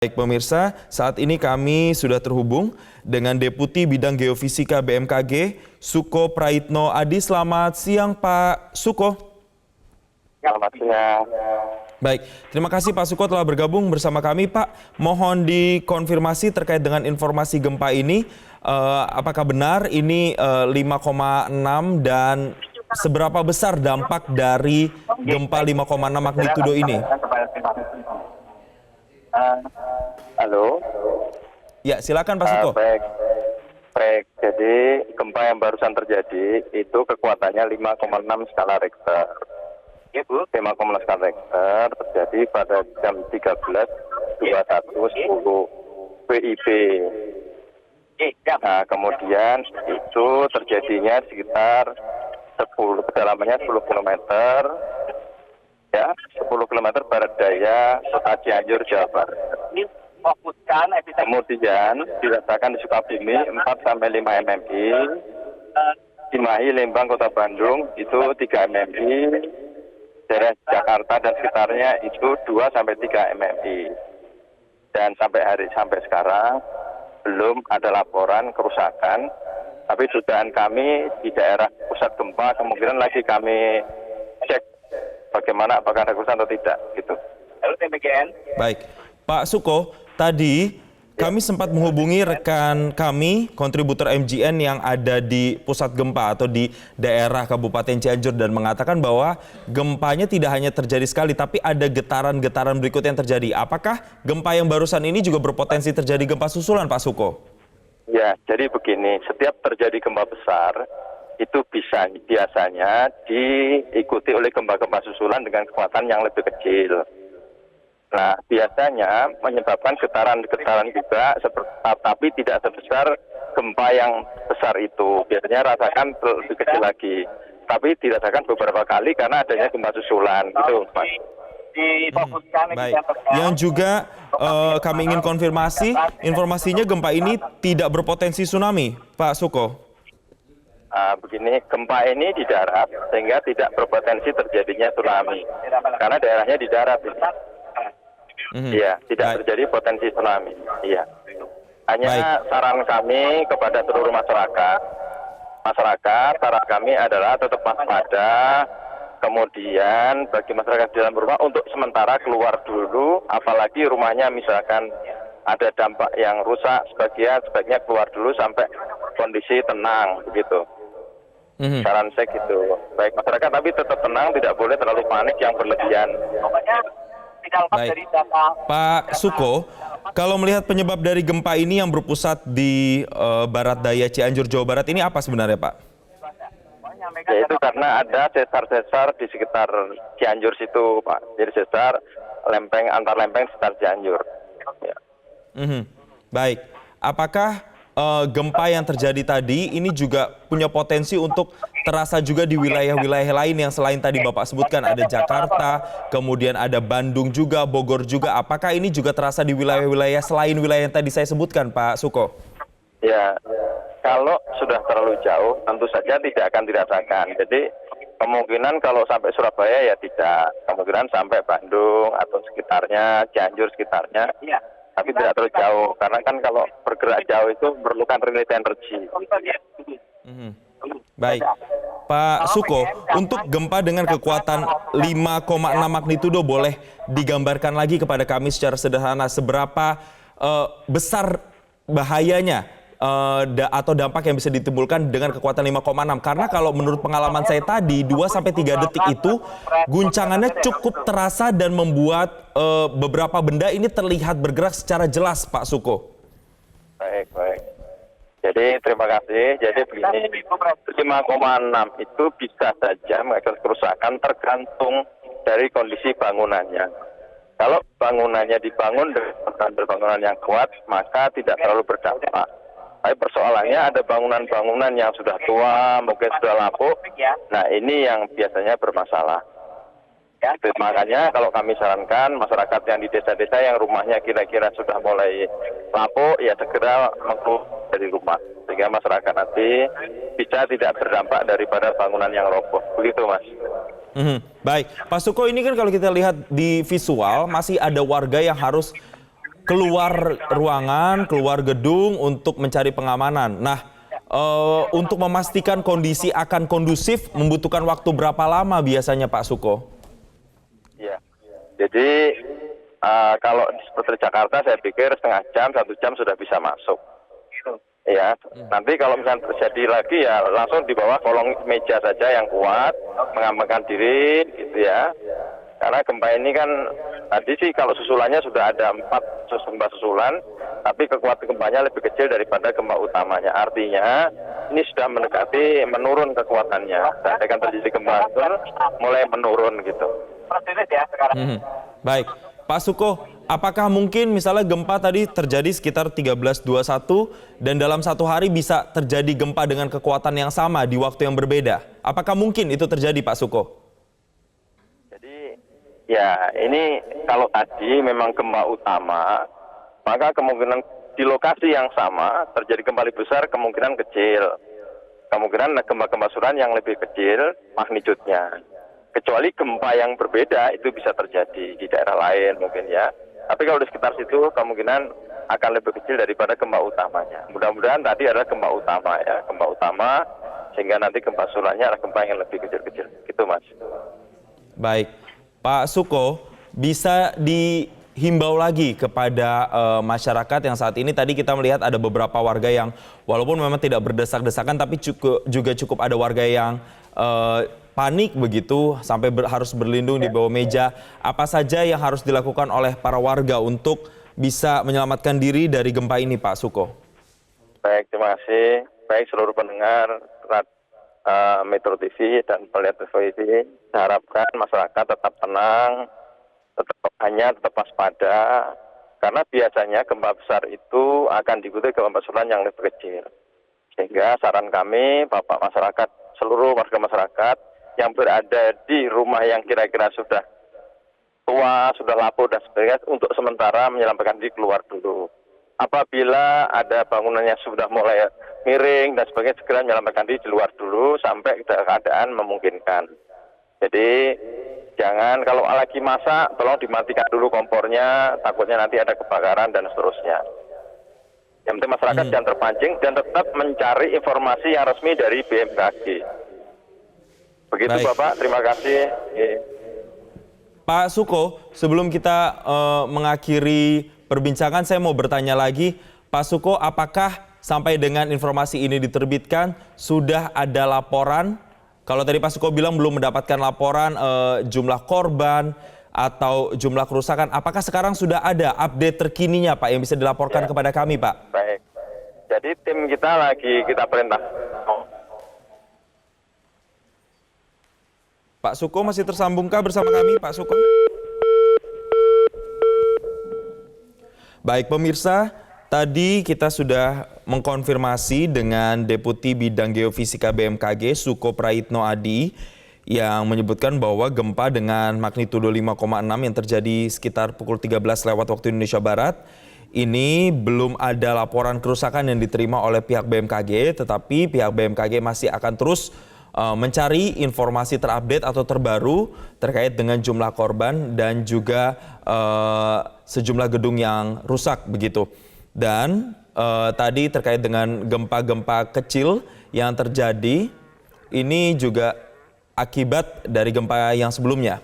Baik pemirsa, saat ini kami sudah terhubung dengan Deputi Bidang Geofisika BMKG, Suko Praitno Adi. Selamat siang Pak Suko. Selamat siang. Baik, terima kasih Pak Suko telah bergabung bersama kami Pak. Mohon dikonfirmasi terkait dengan informasi gempa ini. Apakah benar ini 5,6 dan seberapa besar dampak dari gempa 5,6 magnitudo ini? Halo. Ya, silakan Pak Suko. Baik. Jadi gempa yang barusan terjadi itu kekuatannya 5,6 skala Richter. 5,6 skala Richter terjadi pada jam 13.21.10 WIB. Nah, kemudian itu terjadinya sekitar kedalamannya 10 km. Ya, 10 km barat daya kota Cianjur, Jawa Barat. Kemudian dirasakan di Sukabumi 4-5 mmi, Cimahi, Lembang, Kota Bandung itu 3 mmi, daerah Jakarta dan sekitarnya itu 2-3 mmi. Dan sampai sekarang belum ada laporan kerusakan, tapi dugaan kami di daerah pusat gempa kemungkinan lagi kami cek bagaimana, apakah ada kerusakan atau tidak gitu. Baik, Pak Suko, tadi kami sempat menghubungi rekan kami, kontributor MGN yang ada di pusat gempa atau di daerah Kabupaten Cianjur dan mengatakan bahwa gempanya tidak hanya terjadi sekali, tapi ada getaran-getaran berikut yang terjadi. Apakah gempa yang barusan ini juga berpotensi terjadi gempa susulan, Pak Suko? Ya, jadi begini, setiap terjadi gempa besar, itu biasanya diikuti oleh gempa-gempa susulan dengan kekuatan yang lebih kecil. Nah, biasanya menyebabkan getaran-getaran juga, tapi tidak sebesar gempa yang besar itu. Biasanya rasakan lebih kecil lagi, tapi dirasakan beberapa kali karena adanya gempa susulan, gitu, Mas. Baik. Yang juga kami ingin konfirmasi, informasinya gempa ini tidak berpotensi tsunami, Pak Suko. Begini, gempa ini di darat sehingga tidak berpotensi terjadinya tsunami karena daerahnya di darat ini. Iya, tidak terjadi potensi tsunami. Iya. Hanya saran kami kepada seluruh masyarakat, saran kami adalah tetap waspada. Kemudian bagi masyarakat di dalam rumah untuk sementara keluar dulu, apalagi rumahnya misalkan ada dampak yang rusak, sebaiknya keluar dulu sampai kondisi tenang begitu. Saran saya gitu. Baik masyarakat, tapi tetap tenang, tidak boleh terlalu panik yang berlebihan. Baik. Pak Suko, kalau melihat penyebab dari gempa ini yang berpusat di barat daya Cianjur, Jawa Barat ini apa sebenarnya, Pak? Yaitu karena ada sesar-sesar di sekitar Cianjur situ, Pak. Jadi sesar antar lempeng sekitar Cianjur. Ya. Baik. Apakah gempa yang terjadi tadi ini juga punya potensi untuk terasa juga di wilayah-wilayah lain yang selain tadi Bapak sebutkan, ada Jakarta, kemudian ada Bandung juga, Bogor juga. Apakah ini juga terasa di wilayah-wilayah selain wilayah yang tadi saya sebutkan, Pak Suko? Ya, kalau sudah terlalu jauh tentu saja tidak akan dirasakan. Jadi kemungkinan kalau sampai Surabaya ya tidak, kemungkinan sampai Bandung atau sekitarnya, Cianjur sekitarnya. Tapi tidak terlalu jauh, karena kan kalau bergerak jauh itu memerlukan related energy. Baik, Pak Suko, untuk gempa dengan kekuatan 5,6 magnitudo boleh digambarkan lagi kepada kami secara sederhana seberapa besar bahayanya atau dampak yang bisa ditimbulkan dengan kekuatan 5,6. Karena kalau menurut pengalaman saya tadi, 2-3 detik itu guncangannya cukup terasa dan membuat beberapa benda ini terlihat bergerak secara jelas, Pak Suko. Baik. Jadi terima kasih. Jadi begini, 5,6 itu bisa saja mengakibatkan kerusakan tergantung dari kondisi bangunannya. Kalau bangunannya dibangun dengan bangunan yang kuat, maka tidak terlalu berdampak. Tapi persoalannya ada bangunan-bangunan yang sudah tua, mungkin sudah lapuk. Nah ini yang biasanya bermasalah. Makanya kalau kami sarankan masyarakat yang di desa-desa yang rumahnya kira-kira sudah mulai lapuk, ya segera keluar dari rumah. Sehingga masyarakat nanti bisa tidak terdampak daripada bangunan yang roboh. Begitu, Mas. Baik, Pak Suko, ini kan kalau kita lihat di visual masih ada warga yang harus keluar ruangan, keluar gedung untuk mencari pengamanan. Nah, untuk memastikan kondisi akan kondusif membutuhkan waktu berapa lama biasanya Pak Suko? Ya, jadi kalau seperti Jakarta saya pikir setengah jam, 1 jam sudah bisa masuk. Ya, nanti kalau misalnya terjadi lagi ya langsung di bawah kolong meja saja yang kuat, mengamankan diri gitu ya. Karena gempa ini kan tadi sih kalau susulannya sudah ada 4 gempa susulan, tapi kekuatan gempanya lebih kecil daripada gempa utamanya. Artinya ini sudah mendekati menurun kekuatannya. Dan akan terjadi gempa mulai menurun gitu. Baik, Pak Suko, apakah mungkin misalnya gempa tadi terjadi sekitar 13.21 dan dalam 1 hari bisa terjadi gempa dengan kekuatan yang sama di waktu yang berbeda? Apakah mungkin itu terjadi Pak Suko? Ya, ini kalau tadi memang gempa utama, maka kemungkinan di lokasi yang sama terjadi gempa lebih besar kemungkinan kecil. Kemungkinan gempa-gempa susulan yang lebih kecil magnitudenya. Kecuali gempa yang berbeda itu bisa terjadi di daerah lain mungkin ya. Tapi kalau di sekitar situ kemungkinan akan lebih kecil daripada gempa utamanya. Mudah-mudahan tadi adalah gempa utama ya, gempa utama sehingga nanti gempa susulannya adalah gempa yang lebih kecil-kecil. Gitu Mas. Baik. Pak Suko, bisa dihimbau lagi kepada masyarakat yang saat ini tadi kita melihat ada beberapa warga yang walaupun memang tidak berdesak-desakan tapi juga cukup ada warga yang panik begitu sampai harus berlindung di bawah meja. Apa saja yang harus dilakukan oleh para warga untuk bisa menyelamatkan diri dari gempa ini Pak Suko? Baik, terima kasih. Baik seluruh pendengar Metro TV dan pelihat TV, saya harapkan masyarakat tetap tenang, tetap waspada, karena biasanya gempa besar itu akan diikuti gempa susulan yang lebih kecil. Sehingga saran kami, Bapak masyarakat, seluruh warga masyarakat yang berada di rumah yang kira-kira sudah tua, sudah lapuk dan sebagainya, untuk sementara menyelamatkan diri keluar dulu. Apabila ada bangunan yang sudah mulai miring dan sebagainya, segera menyelamatkan diri di luar dulu sampai keadaan memungkinkan. Jadi jangan kalau lagi masak, tolong dimatikan dulu kompornya, takutnya nanti ada kebakaran dan seterusnya. Yang penting masyarakat jangan terpancing dan tetap mencari informasi yang resmi dari BMKG. Begitu Baik. Bapak, terima kasih. Pak Suko, sebelum kita mengakhiri perbincangan, saya mau bertanya lagi, Pak Suko, apakah sampai dengan informasi ini diterbitkan sudah ada laporan? Kalau tadi Pak Suko bilang belum mendapatkan laporan jumlah korban atau jumlah kerusakan, apakah sekarang sudah ada update terkininya Pak yang bisa dilaporkan kepada kami Pak? Baik, jadi tim kita lagi kita perintah. Pak Suko masih tersambungkah bersama kami Pak Suko? Baik pemirsa, tadi kita sudah mengkonfirmasi dengan Deputi Bidang Geofisika BMKG Suko Praitno Adi yang menyebutkan bahwa gempa dengan magnitudo 5,6 yang terjadi sekitar pukul 13 lewat waktu Indonesia Barat ini belum ada laporan kerusakan yang diterima oleh pihak BMKG, tetapi pihak BMKG masih akan terus mencari informasi terupdate atau terbaru terkait dengan jumlah korban dan juga sejumlah gedung yang rusak begitu. Dan tadi terkait dengan gempa-gempa kecil yang terjadi ini juga akibat dari gempa yang sebelumnya.